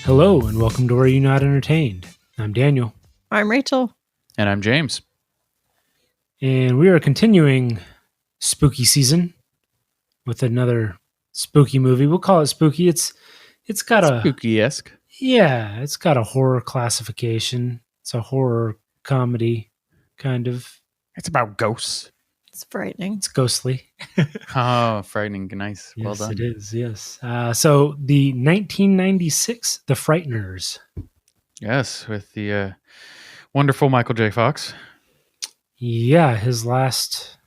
Hello and welcome to Where You Not Entertained. I'm Daniel. I'm Rachel. And I'm James. And we are continuing spooky season with another spooky movie. We'll call it spooky. It's got Spooky-esque. it's got a horror classification. It's a horror comedy, kind of. It's about ghosts. It's frightening. It's ghostly. Oh, frightening. Nice. Yes, Well done. it is, yes. So the 1996, The Frighteners. Yes, with the wonderful Michael J. Fox. Yeah, his last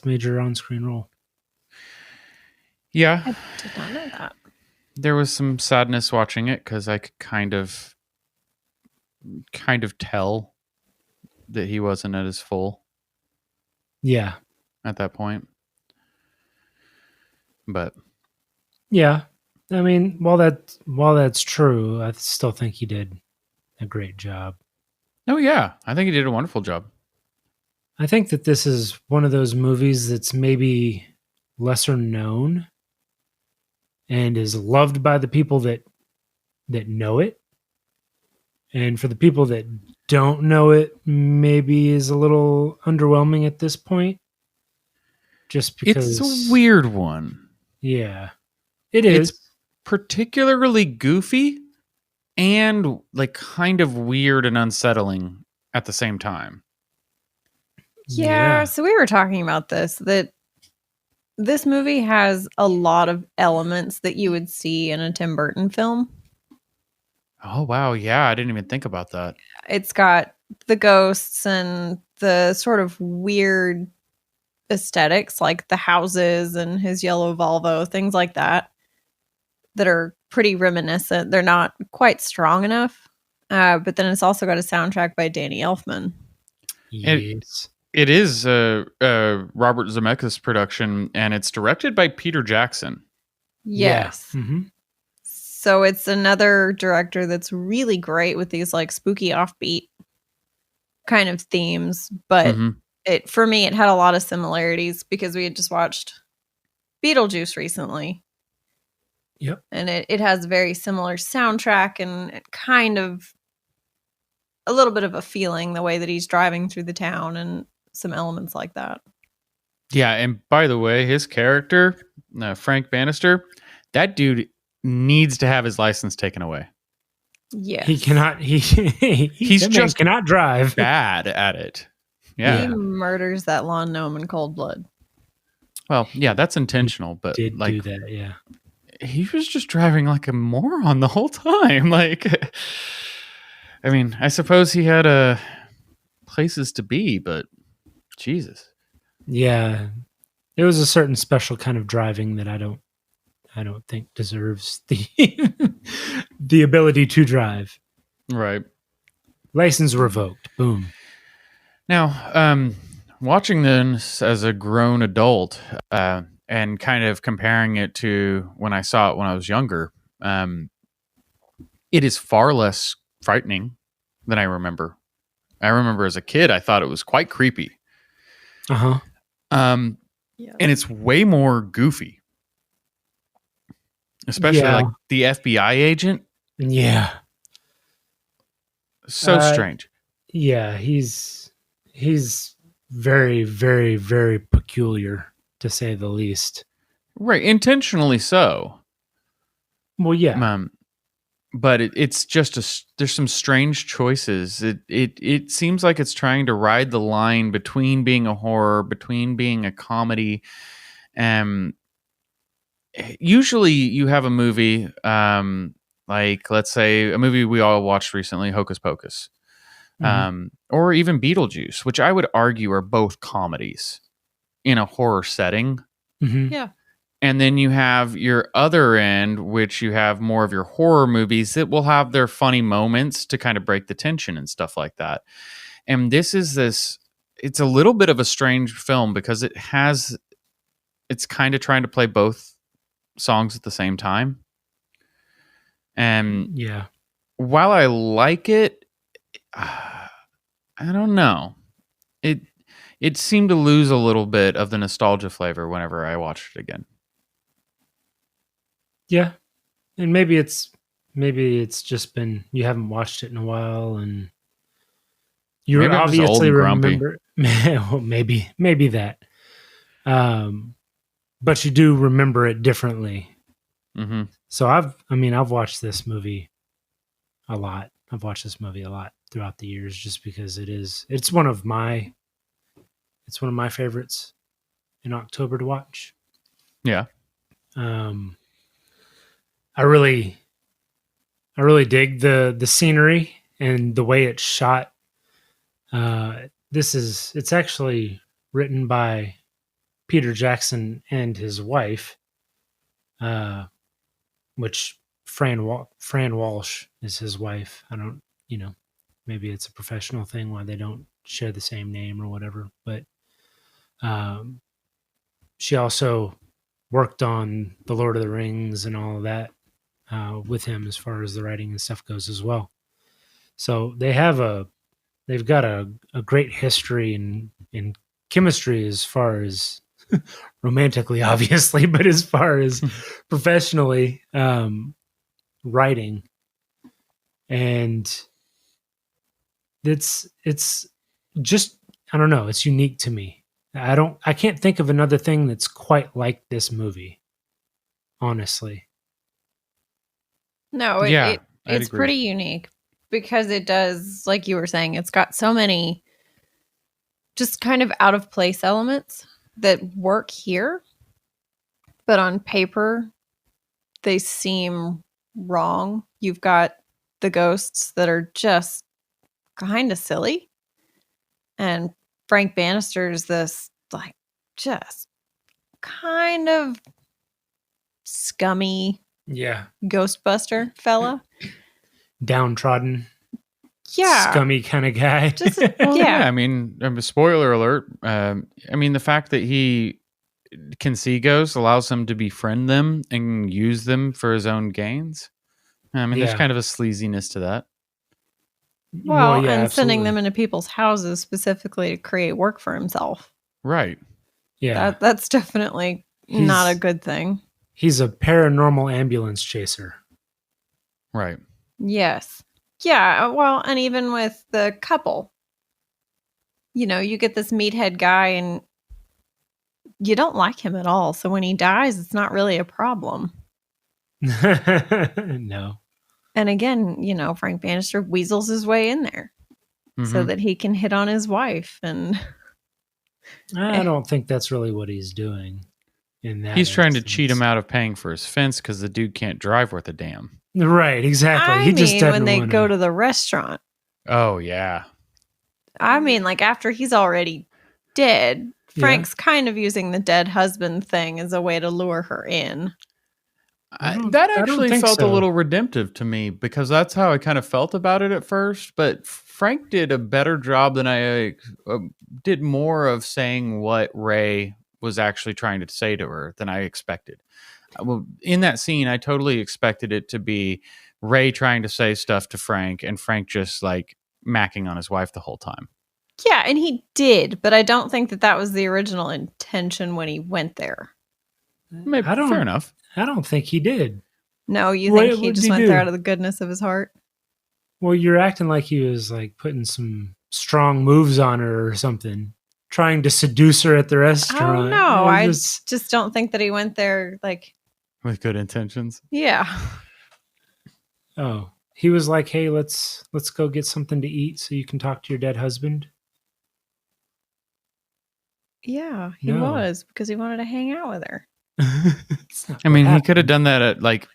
major on-screen role. Yeah. I did not know that. There was some sadness watching it because I could kind of tell that he wasn't at his full Yeah. at that point. But Yeah. I mean, while that's true, I still think he did a great job. oh yeah, I think he did a wonderful job. I think that this is one of those movies that's maybe lesser known and is loved by the people that know it. And for the people that don't know it, maybe is a little underwhelming at this point. Just because It's a weird one. Yeah. It is. It's particularly goofy and like kind of weird and unsettling at the same time. Yeah, so we were talking about that this movie has a lot of elements that you would see in a Tim Burton film. Oh, wow. Yeah, I didn't even think about that. It's got the ghosts and the sort of weird aesthetics, like the houses and his yellow Volvo, things like that are pretty reminiscent. They're not quite strong enough. But then it's also got a soundtrack by Danny Elfman. Yes. It is Robert Zemeckis' production, and it's directed by Peter Jackson. Yes. Yeah. Mm-hmm. So it's another director that's really great with these like spooky offbeat kind of themes. But for me, it had a lot of similarities because we had just watched Beetlejuice recently. Yep. And it has a very similar soundtrack and kind of a little bit of a feeling the way that he's driving through the town and some elements like that. Yeah, and by the way, his character, Frank Bannister, that dude needs to have his license taken away. Yeah. He cannot he's just cannot drive. Bad at it. Yeah. He murders that lawn gnome in cold blood. Well, yeah, that's intentional, but Did like do that, yeah. he was just driving like a moron the whole time. Like I mean, I suppose he had places to be, but Jesus. Yeah. It was a certain special kind of driving that I don't think deserves the the ability to drive. Right. License revoked. Boom. Now, watching this as a grown adult and kind of comparing it to when I saw it when I was younger, it is far less frightening than I remember. I remember as a kid, I thought it was quite creepy. Uh-huh. Yeah. And it's way more goofy. Especially like the FBI agent. Yeah. So strange. Yeah, he's very, very, very peculiar, to say the least. Right, intentionally so. Well, yeah. But it's just there's some strange choices. It seems like it's trying to ride the line between being a horror, between being a comedy. Usually you have a movie, like let's say a movie we all watched recently, Hocus Pocus, or even Beetlejuice, which I would argue are both comedies in a horror setting. Mm-hmm. Yeah. And then you have your other end, which you have more of your horror movies that will have their funny moments to kind of break the tension and stuff like that. And it's a little bit of a strange film because it's kind of trying to play both songs at the same time. And yeah, while I like it, I don't know. It seemed to lose a little bit of the nostalgia flavor whenever I watched it again. Yeah. And maybe it's maybe it's just been you haven't watched it in a while, and you Maybe I'm just old obviously and grumpy. remember. Well, maybe that. But you do remember it differently. Mm-hmm. So I've watched this movie a lot. I've watched this movie a lot throughout the years, just because it's one of my favorites in October to watch. Yeah. Um, I really dig the scenery and the way it's shot. It's actually written by Peter Jackson and his wife, uh, which Fran Walsh is his wife. I don't, maybe it's a professional thing why they don't share the same name or whatever. But um, she also worked on the Lord of the Rings and all of that with him as far as the writing and stuff goes as well. So they've got a great history in chemistry as far as romantically, obviously, but as far as professionally, writing. And it's just, I don't know, it's unique to me. I can't think of another thing that's quite like this movie, honestly. No, Yeah, I'd it's agree. pretty unique because it does, like you were saying, it's got so many just kind of out of place elements that work here, but on paper they seem wrong. You've got the ghosts that are just kind of silly, and Frank Bannister's this like just kind of scummy Yeah. Ghostbuster fella. Downtrodden, Yeah. scummy kind of guy. Just Well, yeah. I mean, spoiler alert. I mean, the fact that he can see ghosts allows him to befriend them and use them for his own gains. I mean, there's Yeah. kind of a sleaziness to that. Well, yeah, and sending absolutely. them into people's houses specifically to create work for himself. Right. Yeah. That's definitely not a good thing. He's a paranormal ambulance chaser. Right. Yes. Yeah, well, and even with the couple, you get this meathead guy and you don't like him at all. So when he dies, it's not really a problem. No. And again, Frank Bannister weasels his way in there so Mhm. that he can hit on his wife. And I don't think that's really what he's doing in that He's trying to instance. cheat him out of paying for his fence because the dude can't drive worth a damn. Right, exactly. I He just mean, doesn't when they wanna... go to the restaurant, Oh, yeah. I mean, like after he's already dead, Frank's kind of using the dead husband thing as a way to lure her in. That I don't actually think felt a so. little redemptive to me because that's how I kind of felt about it at first. But Frank did a better job than I did more of saying what Ray was actually trying to say to her than I expected. Well, in that scene, I totally expected it to be Ray trying to say stuff to Frank and Frank just like macking on his wife the whole time. Yeah, and he did, but I don't think that was the original intention when he went there. Maybe, I don't, fair enough. I don't think he did. No, you What- think he what just did he went there do? out of the goodness of his heart? Well, you're acting like he was like putting some strong moves on her or something, trying to seduce her at the restaurant. Oh no, I It's- just don't think that he went there like, With good intentions. yeah. Oh, he was like, "Hey, let's go get something to eat so you can talk to your dead husband." Yeah, he No. was because he wanted to hang out with her. It's not I what mean, he happened. could have done that at like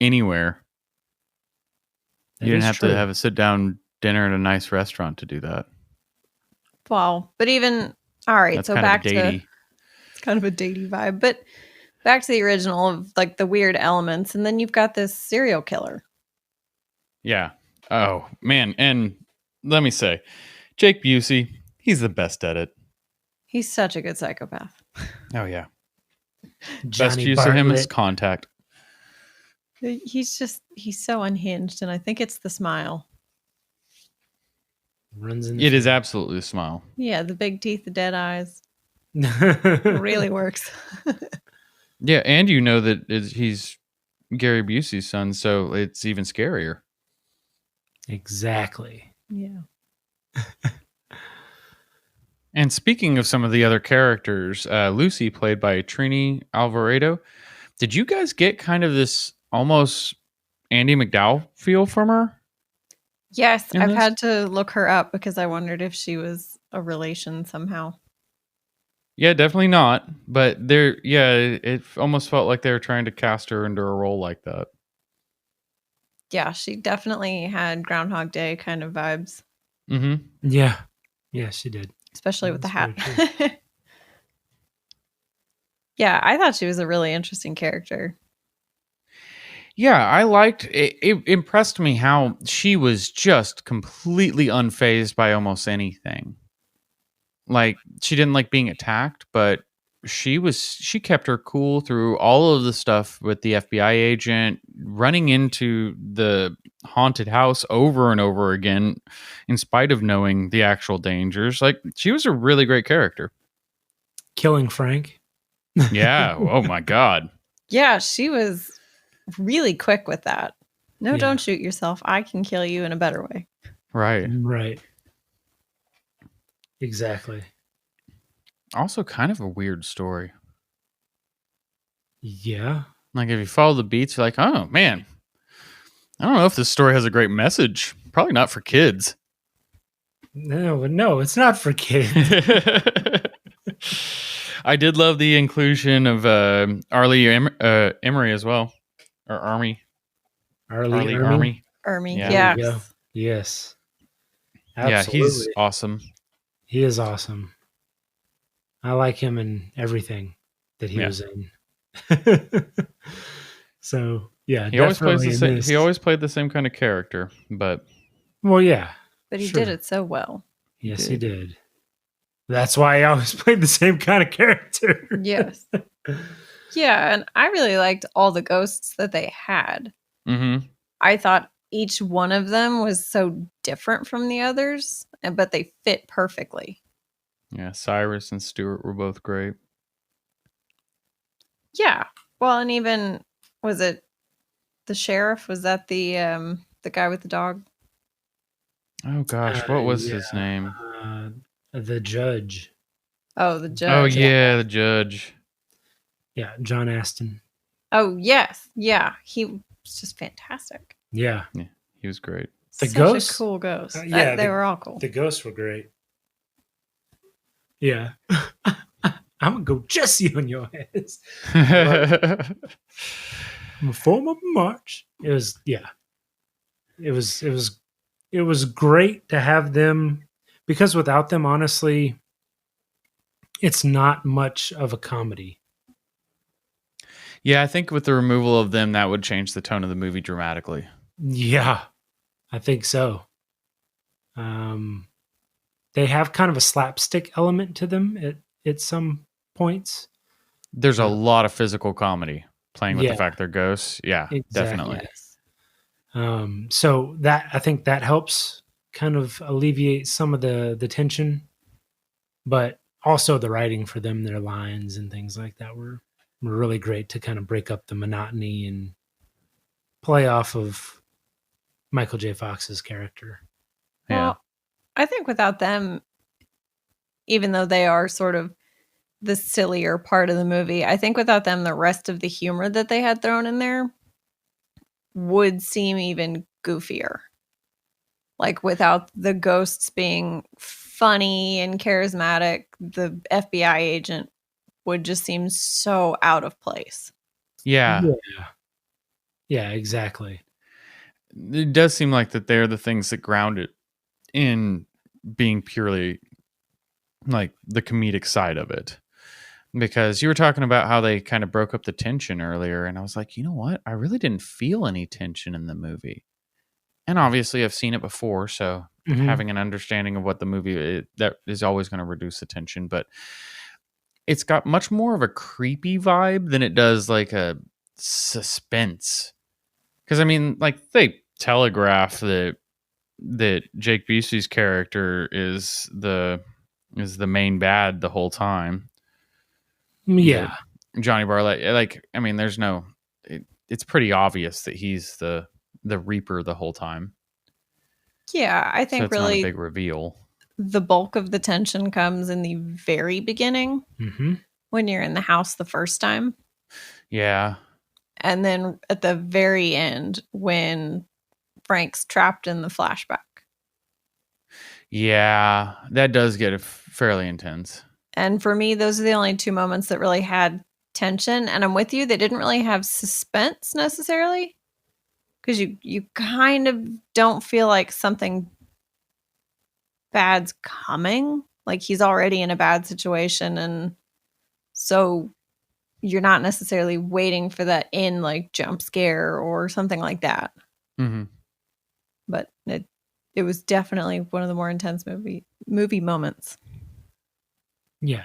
anywhere. That You didn't is have true. to have a sit down dinner at a nice restaurant to do that. Well, but even all right, That's so kind back of to datey. it's kind of a datey vibe, but back to the original of like the weird elements, and then you've got this serial killer. Yeah. Oh man, and let me say, Jake Busey, he's the best at it. He's such a good psychopath. Oh yeah. Best Johnny use of him is Bartlett Contact. He's so unhinged, and I think it's the smile. runs in the It is absolutely a smile. Yeah, the big teeth, the dead eyes. family. Really works. Yeah, and you know that he's Gary Busey's son, so it's even scarier. Exactly. Yeah. And speaking of some of the other characters, Lucy, played by Trini Alvarado, did you guys get kind of this almost Andy McDowell feel from her? Yes, In I've this? had to look her up because I wondered if she was a relation somehow. Yeah, definitely not. But it almost felt like they were trying to cast her into a role like that. Yeah, she definitely had Groundhog Day kind of vibes, Mm-hmm. Yeah. Yeah, she did. especially with the That's hat. very Yeah, I thought she was a really interesting character. Yeah, I liked it. It impressed me how she was just completely unfazed by almost anything. Like, she didn't like being attacked, but she kept her cool through all of the stuff with the FBI agent, running into the haunted house over and over again in spite of knowing the actual dangers. Like, she was a really great character. Killing Frank. Yeah. Oh my god. Yeah, she was really quick with that. No, Yeah. don't shoot yourself. I can kill you in a better way. Right. Right. Exactly. Also kind of a weird story. Yeah. Like, if you follow the beats, you're like, oh man, I don't know if this story has a great message. Probably not for kids. No, it's not for kids. I did love the inclusion of Arlie Emery as well, or Army. Arlie Army. Ermy, Yeah. There you go. yes. Yes. Yeah, Absolutely. he's awesome. He is awesome. I like him in everything that he Yeah. was in. So yeah, He always plays definitely the in same. this. He always played the same kind of character, but Well, yeah. But he Sure. did it so well. Yes, he did. That's why he always played the same kind of character. Yes. Yeah, and I really liked all the ghosts that they had. mm-hmm. I thought each one of them was so different from the others, but they fit perfectly. Yeah, Cyrus and Stuart were both great. Yeah. Well, and even was it the sheriff? Was that the guy with the dog? Oh gosh, what was Yeah. his name? The judge. Oh, the judge. Oh yeah, the judge. Yeah, John Aston. Oh, yes. Yeah. He was just fantastic. Yeah. He was great. The Such ghosts? a cool ghost. Yeah, They were all cool. The ghosts were great. Yeah. I'm gonna go Jesse on your ass. Form of March. It was it was great to have them, because without them, honestly, it's not much of a comedy. Yeah, I think with the removal of them, that would change the tone of the movie dramatically. Yeah, I think so. They have kind of a slapstick element to them at some points. There's a lot of physical comedy playing with the Yeah. fact they're ghosts. Yeah, Exactly. definitely. Yes. So that, I think that helps kind of alleviate some of the tension, but also the writing for them, their lines and things like that were really great to kind of break up the monotony and play off of Michael J. Fox's character. Yeah. Well, I think without them, even though they are sort of the sillier part of the movie, I think without them, the rest of the humor that they had thrown in there would seem even goofier. Like, without the ghosts being funny and charismatic, the FBI agent would just seem so out of place. Yeah. Yeah, exactly. It does seem like that they're the things that ground it in being purely like the comedic side of it. Because you were talking about how they kind of broke up the tension earlier, and I was like, you know what? I really didn't feel any tension in the movie. And obviously I've seen it before, so Mhm. having an understanding of what the movie is, that is always going to reduce the tension, but it's got much more of a creepy vibe than it does like a suspense. Because I mean, like, they telegraph that Jake Busey's character is the main bad the whole time. Yeah. Johnny Barlett, like, I mean, there's no, it's pretty obvious that he's the Reaper the whole time. Yeah, I So think it's not a really big reveal. the bulk of the tension comes in the very beginning Mm-hmm. when you're in the house the first time. Yeah. And then at the very end when Frank's trapped in the flashback. Yeah, that does get fairly intense. And for me, those are the only two moments that really had tension. And I'm with you, they didn't really have suspense necessarily. Because you kind of don't feel like something bad's coming. Like he's already in a bad situation. And so you're not necessarily waiting for that in like jump scare or something like that. Mm-hmm. But it was definitely one of the more intense movie moments. Yeah.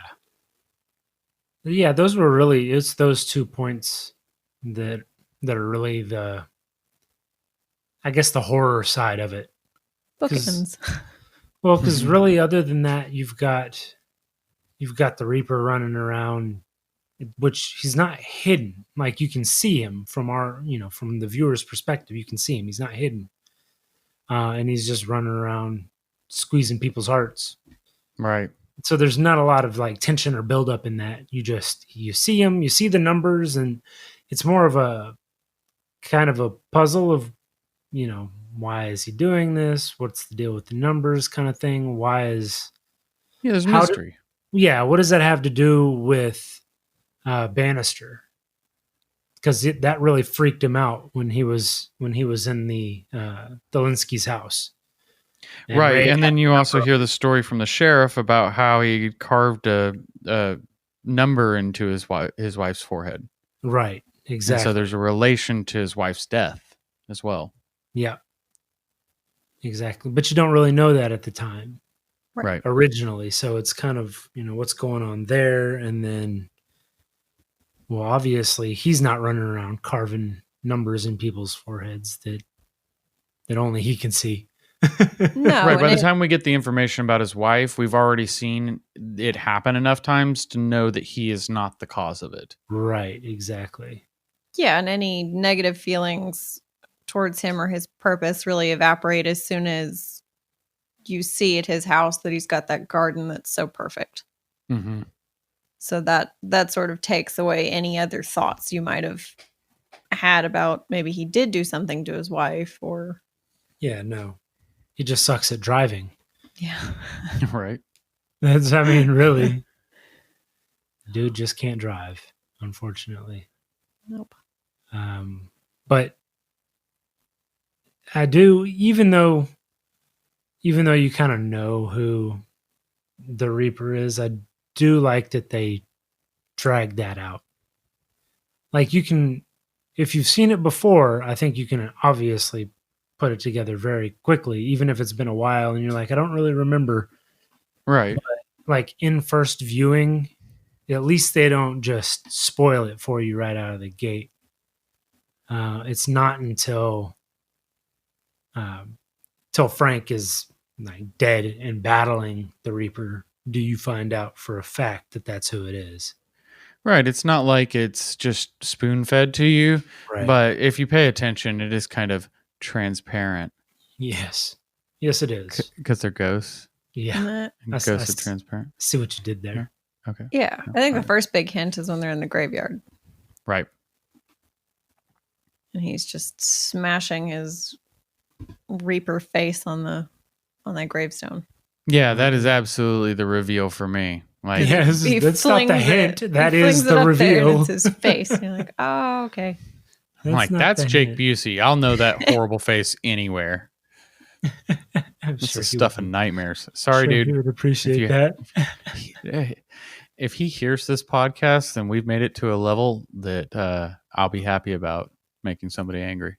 Yeah, those were really, it's those 2 points that are really the, I guess, the horror side of it. Bookends. Well, because really, other than that, you've got the Reaper running around, which he's not hidden. Like you can see him from from the viewer's perspective, you can see him. He's not hidden, and he's just running around squeezing people's hearts. Right. So there's not a lot of like tension or buildup in that. You see him, you see the numbers, and it's more of a kind of a puzzle of, why is he doing this? What's the deal with the numbers kind of thing? Yeah, there's how mystery. what does that have to do with Bannister? Because that really freaked him out when he was in the Delinsky's house. And Right. Ray And had then you also hear the story from the sheriff about how he carved a number into his wife's forehead. right, exactly. And so there's a relation to his wife's death as well. Yeah, exactly. But you don't really know that at the time, Right. originally. So it's kind of, what's going on there. And then, well, obviously he's not running around carving numbers in people's foreheads that only he can see. No. Right. By the time we get the information about his wife, we've already seen it happen enough times to know that he is not the cause of it. Right, exactly. Yeah, and any negative feelings towards him or his purpose really evaporate as soon as you see at his house that he's got that garden that's so perfect. Mm-hmm. So that sort of takes away any other thoughts you might have had about maybe he did do something to his wife or... Yeah, no. He just sucks at driving. Yeah. Right. That's, I mean, really. Dude just can't drive, unfortunately. Nope. But I do, even though you kind of know who the Reaper is, I do like that they drag that out. Like you can, if you've seen it before, I think you can obviously put it together very quickly, even if it's been a while and you're like, I don't really remember. Right. But like in first viewing, at least they don't just spoil it for you right out of the gate. It's not until Frank is like dead and battling the Reaper do you find out for a fact that that's who it is. Right. It's not like it's just spoon fed to you, Right. but if you pay attention, it is kind of transparent. Yes. Yes, it is. Because they're ghosts. Yeah. And ghosts are transparent. See what you did there. Yeah. Okay. Yeah. I think the first big hint is when they're in the graveyard. Right. And he's just smashing his Reaper face on that gravestone. Yeah, that is absolutely the reveal for me. Like, yes, that's not the hint. That is the reveal. It's his face. You're like, oh, okay. That's Jake Busey. I'll know that horrible face anywhere. It's the stuff of nightmares. Sorry, dude. He would appreciate that. If he hears this podcast, then we've made it to a level that I'll be happy about making somebody angry.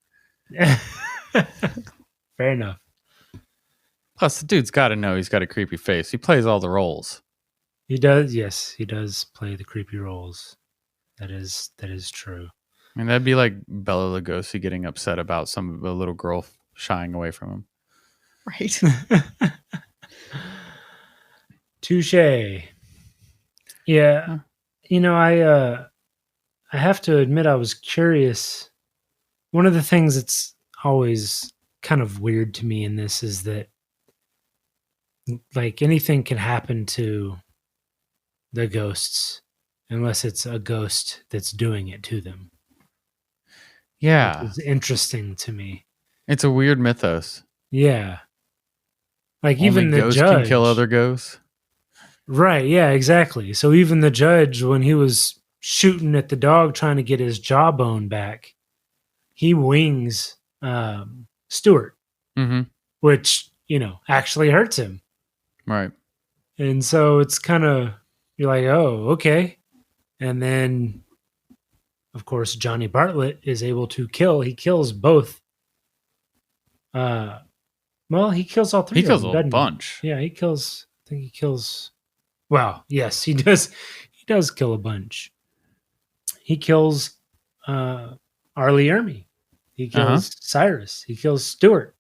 Fair enough. Plus, the dude's got to know he's got a creepy face. He plays all the roles. He does. Yes, he does play the creepy roles. That is true. I mean, that'd be like Bela Lugosi getting upset about a little girl shying away from him. Right. Touche. Yeah. I have to admit I was curious one of the things that's always kind of weird to me in this is that like anything can happen to the ghosts unless it's a ghost that's doing it to them, which Yeah. is interesting to me. It's a weird mythos. Yeah. Like Only even the ghosts can kill judge. other ghosts. Right, yeah, exactly. So even the judge, when he was shooting at the dog trying to get his jawbone back, he wings Stewart, Mm-hmm. which, actually hurts him. Right. And so it's kind of, you're like, oh, okay. And then, of course, Johnny Bartlett is able to kill. He kills both. Well, he kills all three He of kills them, a doesn't he? bunch. Yeah, he kills. I think he kills. Well, yes, he does. He does kill a bunch. He kills Arlie Ermy. He kills Cyrus. He kills Stewart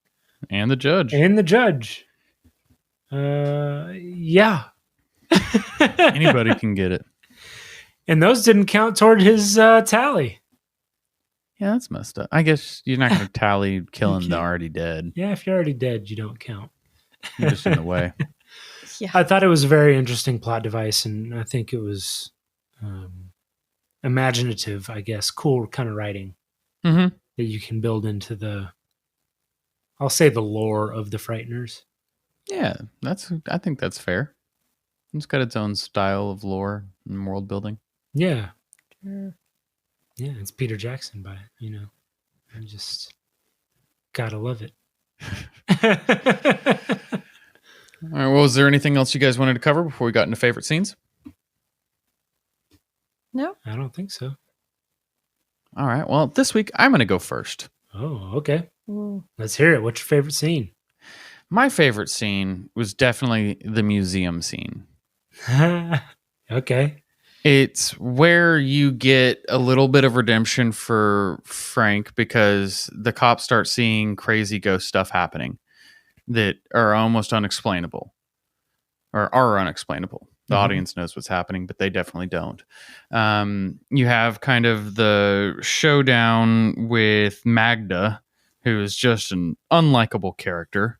And the judge. and the judge. Yeah. Anybody can get it. And those didn't count toward his tally. Yeah, that's messed up. I guess you're not going to tally killing the can't. already dead. Yeah, if you're already dead, you don't count. You're just in the way. Yeah. I thought it was a very interesting plot device, and I think it was imaginative, I guess, cool kind of writing Mm-hmm. that you can build into I'll say the lore of the Frighteners. Yeah, I think that's fair. It's got its own style of lore and world building. Yeah. Sure. Yeah, it's Peter Jackson I just gotta love it. All right. Well, was there anything else you guys wanted to cover before we got into favorite scenes? No. I don't think so. All right. Well, this week I'm going to go first. Oh, okay. Ooh. Let's hear it. What's your favorite scene? My favorite scene was definitely the museum scene. Okay. It's where you get a little bit of redemption for Frank because the cops start seeing crazy ghost stuff happening that are almost unexplainable or are unexplainable. The audience knows what's happening, but they definitely don't. You have kind of the showdown with Magda, who is just an unlikable character.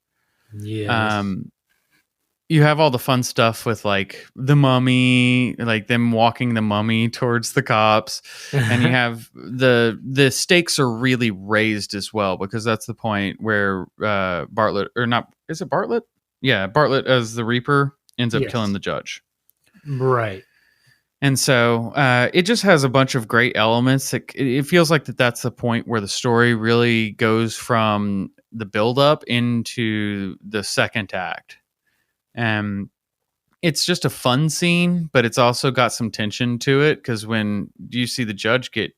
Yeah. You have all the fun stuff with like the mummy, like them walking the mummy towards the cops, and you have the stakes are really raised as well because that's the point where Bartlett or not is it Bartlett? Yeah, Bartlett as the Reaper ends up Yes. killing the judge. Right. And so it just has a bunch of great elements. It feels like that's the point where the story really goes from the buildup into the second act. And it's just a fun scene, but it's also got some tension to it because when you see the judge get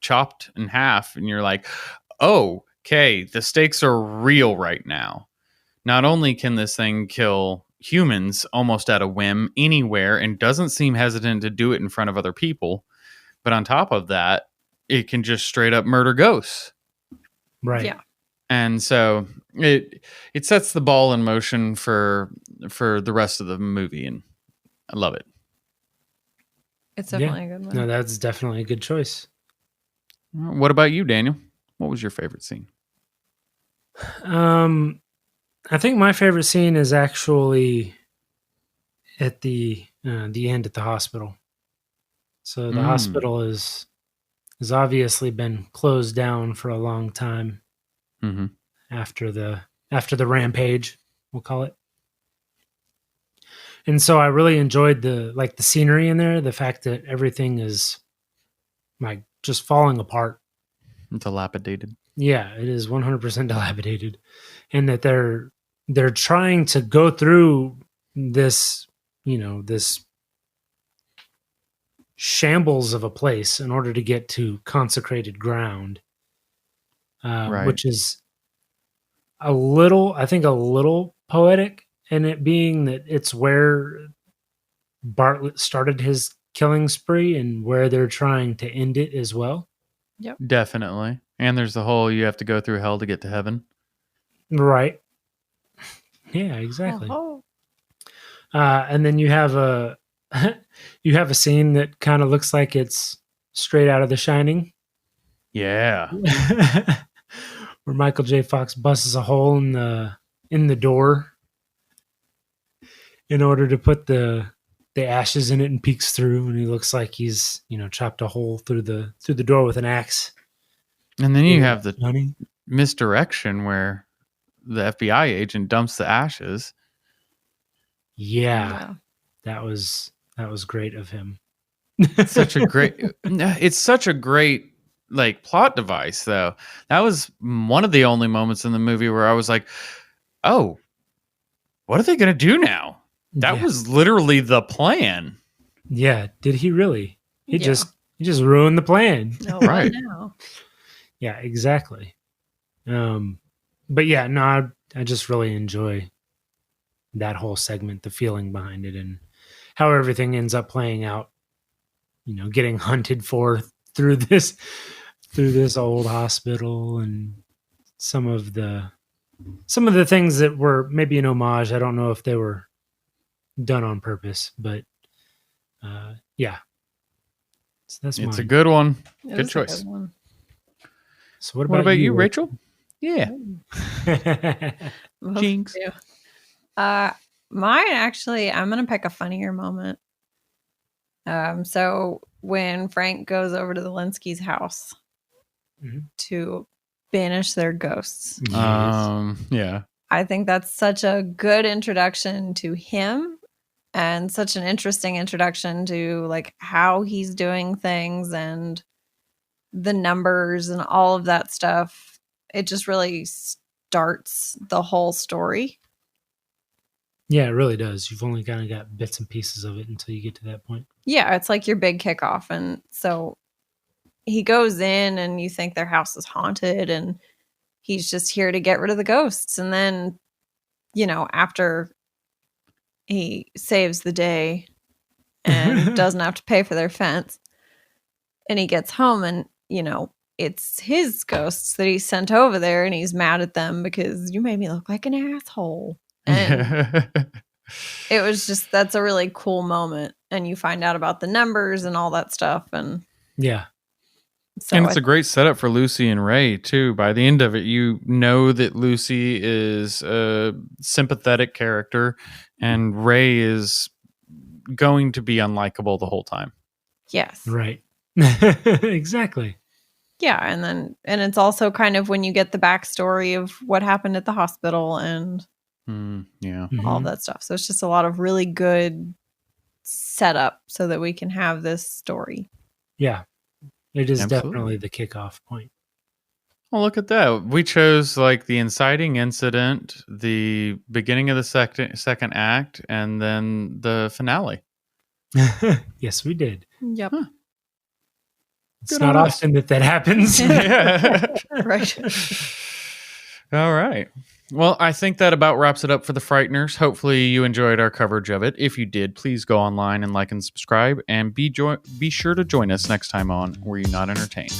chopped in half and you're like, oh, okay, the stakes are real right now. Not only can this thing kill humans almost at a whim anywhere and doesn't seem hesitant to do it in front of other people, but on top of that, it can just straight up murder ghosts. Right. Yeah. And so it sets the ball in motion for the rest of the movie, and I love it. It's definitely a good one. No, that's definitely a good choice. What about you, Daniel? What was your favorite scene? I think my favorite scene is actually at the end at the hospital. So the hospital has obviously been closed down for a long time after the rampage, we'll call it. And so I really enjoyed the scenery in there, the fact that everything is like just falling apart. Dilapidated. Yeah, it is 100% dilapidated, and that they're trying to go through this, this shambles of a place in order to get to consecrated ground, Right. which is a little poetic in it being that it's where Bartlett started his killing spree and where they're trying to end it as well. Definitely. And there's the whole you have to go through hell to get to heaven. Right. Yeah, exactly. Oh. And then you have a scene that kind of looks like it's straight out of The Shining. Yeah. where Michael J. Fox busts a hole in the door in order to put the ashes in it and peeks through, and he looks like he's chopped a hole through the door with an axe. And then you have the funny. misdirection where the FBI agent dumps the ashes. Yeah. That was great of him. It's such a great like plot device though. That was one of the only moments in the movie where I was like, oh, what are they going to do now? That was literally the plan. Yeah. Did he really? He just ruined the plan. No, right now. Yeah, exactly. But yeah, no, I just really enjoy that whole segment, the feeling behind it, and how everything ends up playing out. Getting hunted for through this old hospital, and some of the things that were maybe an homage. I don't know if they were done on purpose, but yeah. So that's it's mine. a good one. It Good is a choice. good one. So what What about you, Rachel? Yeah. Love Jinx. you. Mine actually, I'm gonna pick a funnier moment. So when Frank goes over to the Linsky's house to banish their ghosts, Yeah. I think that's such a good introduction to him, and such an interesting introduction to like how he's doing things and the numbers and all of that stuff. It just really starts the whole story. Yeah, it really does. You've only kind of got bits and pieces of it until you get to that point. Yeah, it's like your big kickoff. And so he goes in and you think their house is haunted and he's just here to get rid of the ghosts. And then, after he saves the day and doesn't have to pay for their fence, and he gets home and, it's his ghosts that he sent over there, and he's mad at them because you made me look like an asshole. And it was just, that's a really cool moment. And you find out about the numbers and all that stuff. And yeah. So and it's a great setup for Lucy and Ray too. By the end of it, you know that Lucy is a sympathetic character and Ray is going to be unlikable the whole time. Yes. Right. Exactly. Yeah. And it's also kind of when you get the backstory of what happened at the hospital and all of that stuff. So it's just a lot of really good setup so that we can have this story. Yeah. It is Absolutely. definitely the kickoff point. Well, look at that. We chose like the inciting incident, the beginning of the second act, and then the finale. Yes, we did. Yep. Huh. It's not often that happens. Right. All right. Well, I think that about wraps it up for the Frighteners. Hopefully you enjoyed our coverage of it. If you did, please go online and like and subscribe, and be sure to join us next time on Were You Not Entertained?